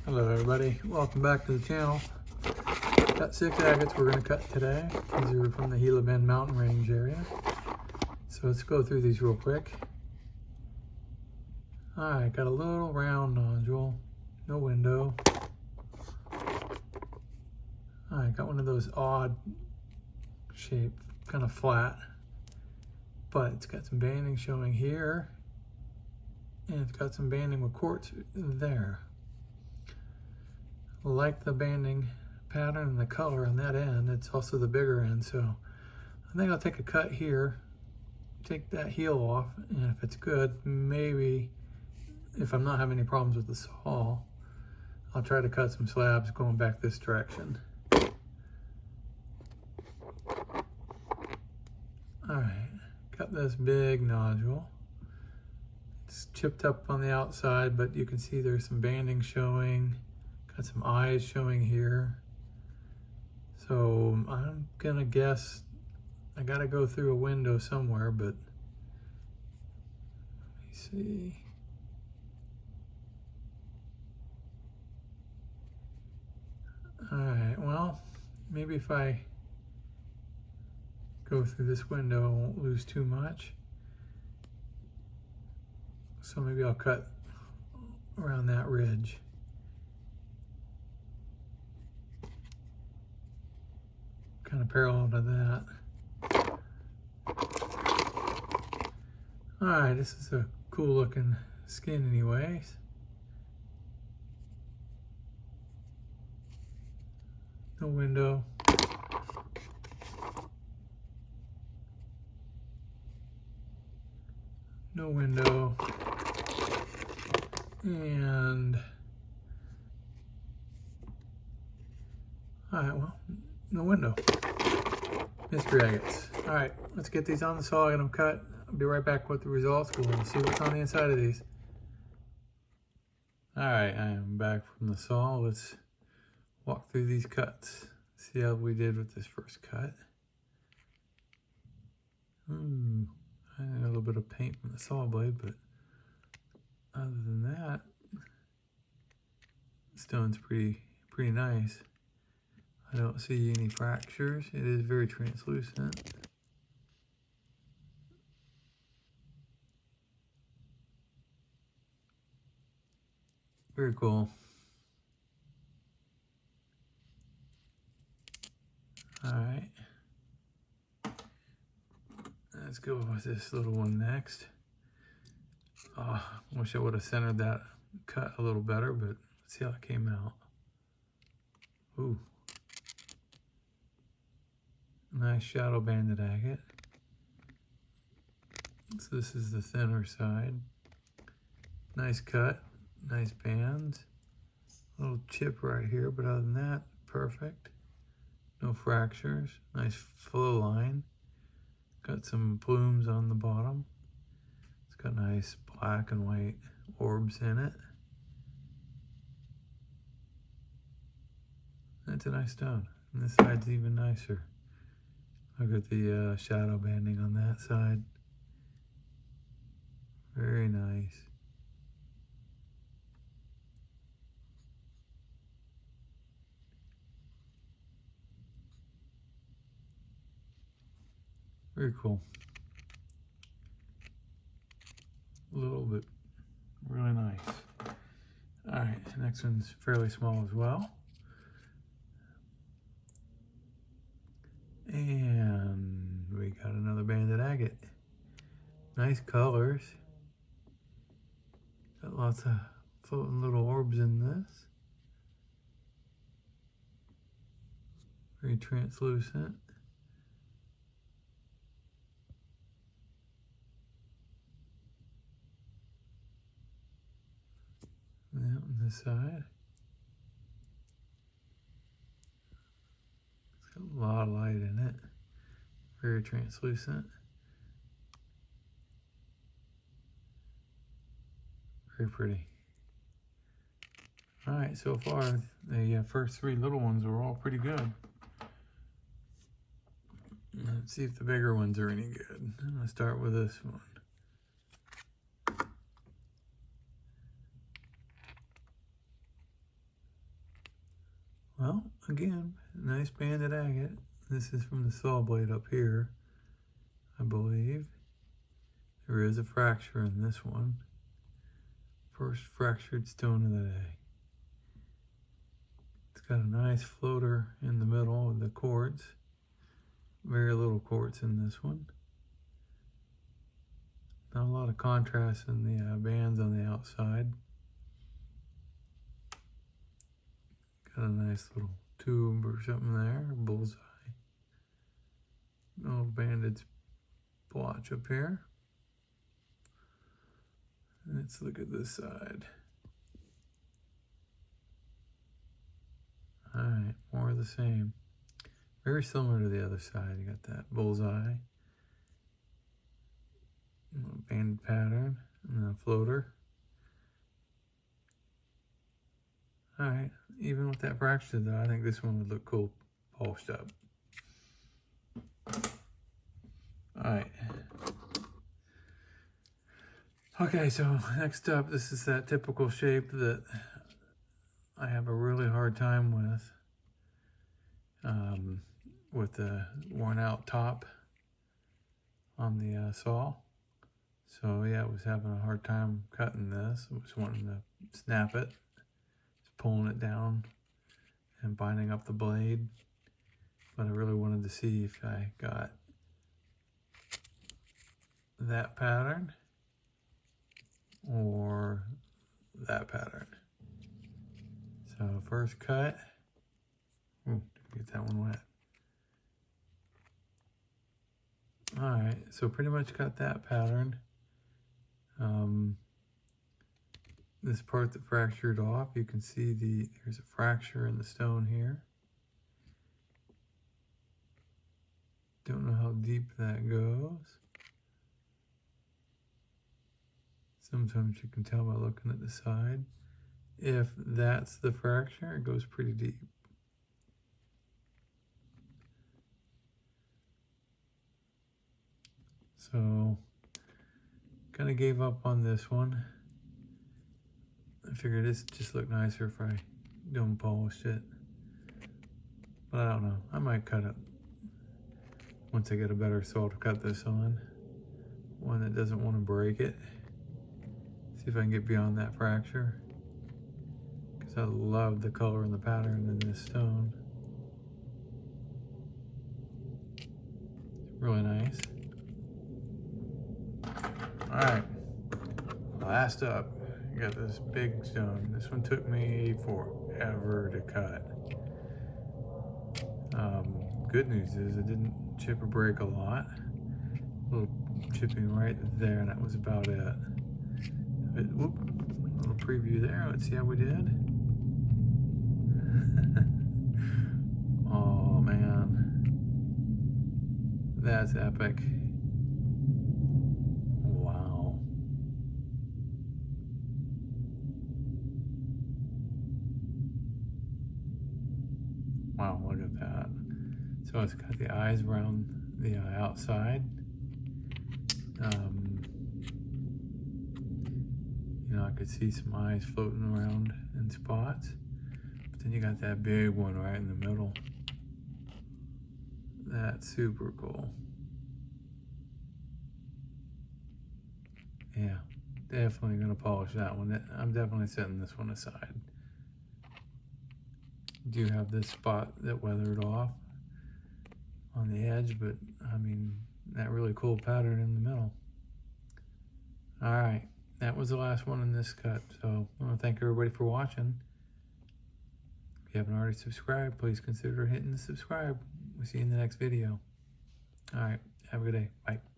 Hello everybody, welcome back to the channel. Got 6 agates we're going to cut today. These are from the Gila Bend mountain range area. So let's go through these real quick. Alright, got a little round nodule, no window. Alright, got one of those odd shape, kind of flat, but it's got some banding showing here, and it's got some banding with quartz there. Like the banding pattern and the color on that end, it's also the bigger end, so I think I'll take a cut here, take that heel off, and if it's good, maybe if I'm not having any problems with the saw, I'll try to cut some slabs going back this direction. Alright, got this big nodule. It's chipped up on the outside, but you can see there's some banding showing. Got some eyes showing here. So I'm gonna guess I gotta go through a window somewhere, but let me see. Alright, well, maybe if I go through this window I won't lose too much. So maybe I'll cut around that ridge. Kind of parallel to that. Alright, this is a cool looking skin anyways. No window. No window. And alright, well, no window. Mystery agates. Alright, let's get these on the saw, get them cut. I'll be right back with the results. We'll see what's on the inside of these. Alright, I am back from the saw. Let's walk through these cuts. See how we did with this first cut. Ooh, I got a little bit of paint from the saw blade, but other than that, the stone's pretty nice. I don't see any fractures. It is very translucent. Very cool. Alright. Let's go with this little one next. Oh, I wish I would have centered that cut a little better, but let's see how it came out. Ooh. Nice shadow banded agate. So this is the thinner side. Nice cut, nice bands. A little chip right here, but other than that, perfect. No fractures. Nice flow line. Got some plumes on the bottom. It's got nice black and white orbs in it. That's a nice stone. And this side's even nicer. Look at the shadow banding on that side. Very nice. Very cool. A little bit, really nice. All right, next one's fairly small as well. And we got another banded agate. Nice colors. Got lots of floating little orbs in this. Very translucent. And on this side. It's got a lot of light in it. Very translucent. Very pretty. All right, so far the first 3 little ones are all pretty good. Let's see if the bigger ones are any good. I'm gonna start with this one. Well, again, nice banded agate. This is from the saw blade up here, I believe. There is a fracture in this one. First fractured stone of the day. It's got a nice floater in the middle of the quartz. Very little quartz in this one. Not a lot of contrast in the bands on the outside. Got a nice little tube or something there, bullseye. Little banded blotch up here. Let's look at this side. All right, more of the same. Very similar to the other side. You got that bullseye, little banded pattern, and a floater. All right, even with that fracture though, I think this one would look cool polished up. All right. Okay, so next up, this is that typical shape that I have a really hard time with the worn out top on the saw. So yeah, I was having a hard time cutting this. I was wanting to snap it, just pulling it down and binding up the blade. But I really wanted to see if I got that pattern or that pattern. So first cut. Ooh, get that one wet. All right, so pretty much got that pattern. This part that fractured off, you can see there's a fracture in the stone here. Don't know how deep that goes. Sometimes you can tell by looking at the side. If that's the fracture, it goes pretty deep. So, kind of gave up on this one. I figured this just looked nicer if I don't polish it. But I don't know, I might cut it once I get a better saw to cut this on. One that doesn't want to break it. See if I can get beyond that fracture. Because I love the color and the pattern in this stone. It's really nice. All right, last up, you got this big stone. This one took me forever to cut. Good news is it didn't chip or break a lot. A little chipping right there, and that was about it. Whoop, a little preview there. Let's see how we did. Oh man, that's epic. Wow. Wow, look at that. So it's got the eyes around the outside. You know, I could see some eyes floating around in spots. But then you got that big one right in the middle. That's super cool. Yeah, definitely gonna polish that one. I'm definitely setting this one aside. Do have this spot that weathered off on the edge, but I mean, that really cool pattern in the middle. All right, that was the last one in this cut. So I want to thank everybody for watching. If you haven't already subscribed, please consider hitting the subscribe. We'll see you in the next video. All right, have a good day. Bye.